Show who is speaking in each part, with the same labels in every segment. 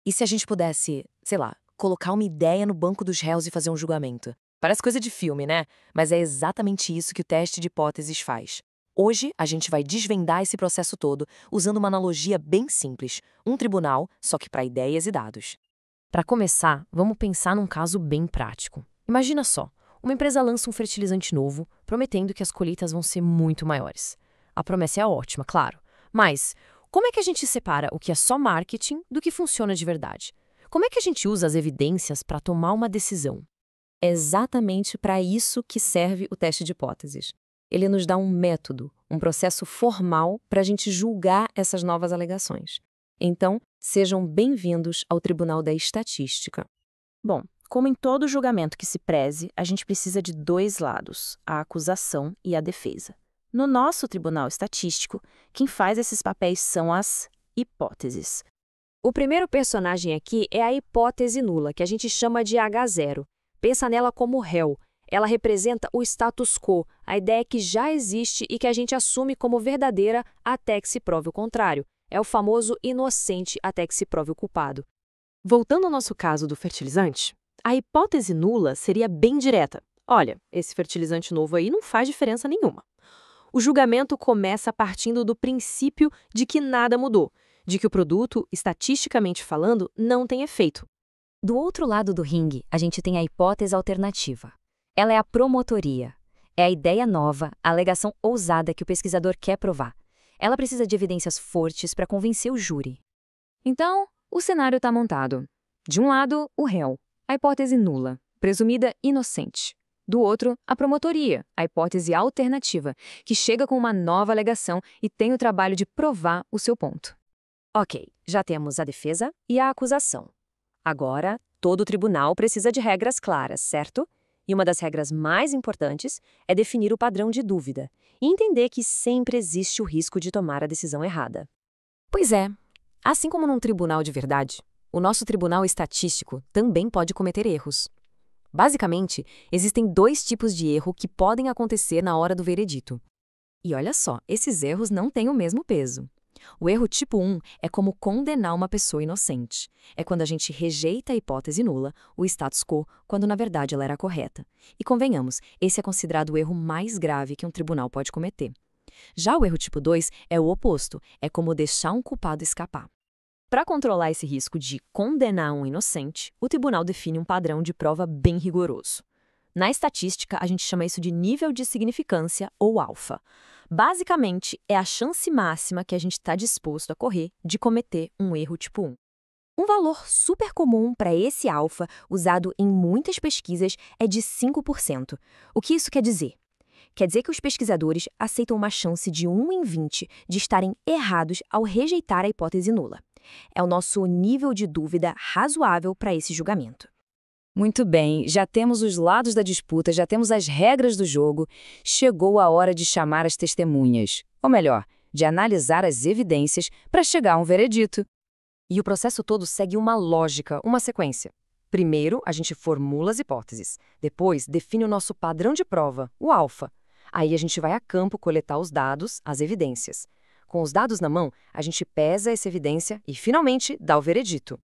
Speaker 1: E se a gente pudesse, sei lá, colocar uma ideia no banco dos réus e fazer um julgamento? Parece coisa de filme, né? Mas é exatamente isso que o teste de hipóteses faz. Hoje, a gente vai desvendar esse processo todo usando uma analogia bem simples. Um tribunal, só que para ideias e dados. Para começar, vamos pensar num caso bem prático. Imagina só, uma empresa lança um fertilizante novo, prometendo que as colheitas vão ser muito maiores. A promessa é ótima, claro. Mas como é que a gente separa o que é só marketing do que funciona de verdade? Como é que a gente usa as evidências para tomar uma decisão? É exatamente para isso que serve o teste de hipóteses. Ele nos dá um método, um processo formal para a gente julgar essas novas alegações. Então, sejam bem-vindos ao Tribunal da Estatística.
Speaker 2: Bom, como em todo julgamento que se preze, a gente precisa de dois lados, a acusação e a defesa. No nosso tribunal estatístico, quem faz esses papéis são as hipóteses.
Speaker 3: O primeiro personagem aqui é a hipótese nula, que a gente chama de H0. Pensa nela como réu. Ela representa o status quo, a ideia que já existe e que a gente assume como verdadeira até que se prove o contrário. É o famoso inocente até que se prove o culpado.
Speaker 2: Voltando ao nosso caso do fertilizante, a hipótese nula seria bem direta. Olha, esse fertilizante novo aí não faz diferença nenhuma. O julgamento começa partindo do princípio de que nada mudou, de que o produto, estatisticamente falando, não tem efeito.
Speaker 4: Do outro lado do ringue, a gente tem a hipótese alternativa. Ela é a promotoria. É a ideia nova, a alegação ousada que o pesquisador quer provar. Ela precisa de evidências fortes para convencer o júri.
Speaker 3: Então, o cenário está montado. De um lado, o réu, a hipótese nula, presumida inocente. Do outro, a promotoria, a hipótese alternativa, que chega com uma nova alegação e tem o trabalho de provar o seu ponto.
Speaker 4: Ok, já temos a defesa e a acusação. Agora, todo tribunal precisa de regras claras, certo? E uma das regras mais importantes é definir o padrão de dúvida e entender que sempre existe o risco de tomar a decisão errada.
Speaker 1: Pois é, assim como num tribunal de verdade, o nosso tribunal estatístico também pode cometer erros. Basicamente, existem dois tipos de erro que podem acontecer na hora do veredito. E olha só, esses erros não têm o mesmo peso. O erro tipo 1 é como condenar uma pessoa inocente. É quando a gente rejeita a hipótese nula, o status quo, quando na verdade ela era correta. E convenhamos, esse é considerado o erro mais grave que um tribunal pode cometer. Já o erro tipo 2 é o oposto, é como deixar um culpado escapar. Para controlar esse risco de condenar um inocente, o tribunal define um padrão de prova bem rigoroso. Na estatística, a gente chama isso de nível de significância, ou alfa. Basicamente, é a chance máxima que a gente está disposto a correr de cometer um erro tipo 1. Um valor super comum para esse alfa, usado em muitas pesquisas, é de 5%. O que isso quer dizer? Quer dizer que os pesquisadores aceitam uma chance de 1 em 20 de estarem errados ao rejeitar a hipótese nula. É o nosso nível de dúvida razoável para esse julgamento.
Speaker 3: Muito bem, já temos os lados da disputa, já temos as regras do jogo. Chegou a hora de chamar as testemunhas. Ou melhor, de analisar as evidências para chegar a um veredito.
Speaker 1: E o processo todo segue uma lógica, uma sequência. Primeiro, a gente formula as hipóteses. Depois, define o nosso padrão de prova, o alfa. Aí a gente vai a campo coletar os dados, as evidências. Com os dados na mão, a gente pesa essa evidência e, finalmente, dá o veredito.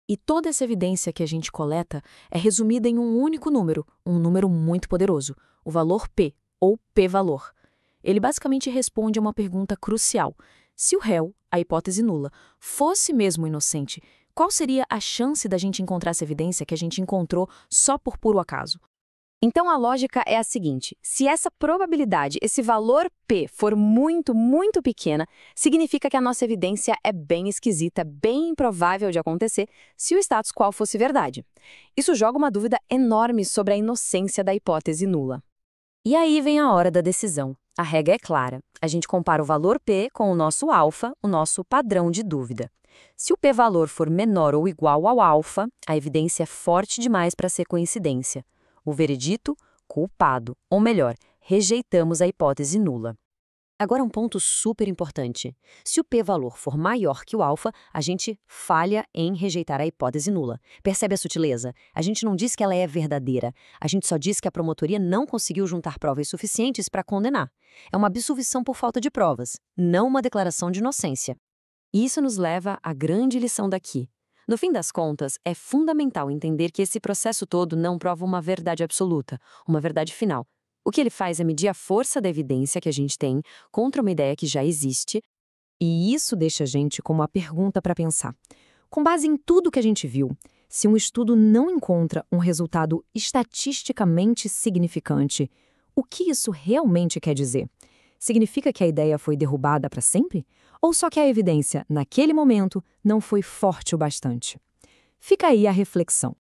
Speaker 1: E toda essa evidência que a gente coleta é resumida em um único número, um número muito poderoso, o valor P, ou P-valor. Ele basicamente responde a uma pergunta crucial. Se o réu, a hipótese nula, fosse mesmo inocente, qual seria a chance da gente encontrar essa evidência que a gente encontrou só por puro acaso?
Speaker 3: Então a lógica é a seguinte: se essa probabilidade, esse valor P, for muito, muito pequena, significa que a nossa evidência é bem esquisita, bem improvável de acontecer se o status quo fosse verdade. Isso joga uma dúvida enorme sobre a inocência da hipótese nula.
Speaker 4: E aí vem a hora da decisão. A regra é clara. A gente compara o valor P com o nosso alfa, o nosso padrão de dúvida. Se o P-valor for menor ou igual ao alfa, a evidência é forte demais para ser coincidência. O veredito, culpado, ou melhor, rejeitamos a hipótese nula. Agora um ponto super importante. Se o P-valor for maior que o alfa, a gente falha em rejeitar a hipótese nula. Percebe a sutileza? A gente não diz que ela é verdadeira. A gente só diz que a promotoria não conseguiu juntar provas suficientes para condenar. É uma absolvição por falta de provas, não uma declaração de inocência. E isso nos leva à grande lição daqui. No fim das contas, é fundamental entender que esse processo todo não prova uma verdade absoluta, uma verdade final. O que ele faz é medir a força da evidência que a gente tem contra uma ideia que já existe.
Speaker 1: E isso deixa a gente com uma pergunta para pensar. Com base em tudo que a gente viu, se um estudo não encontra um resultado estatisticamente significante, o que isso realmente quer dizer? Significa que a ideia foi derrubada para sempre? Ou só que a evidência, naquele momento, não foi forte o bastante? Fica aí a reflexão.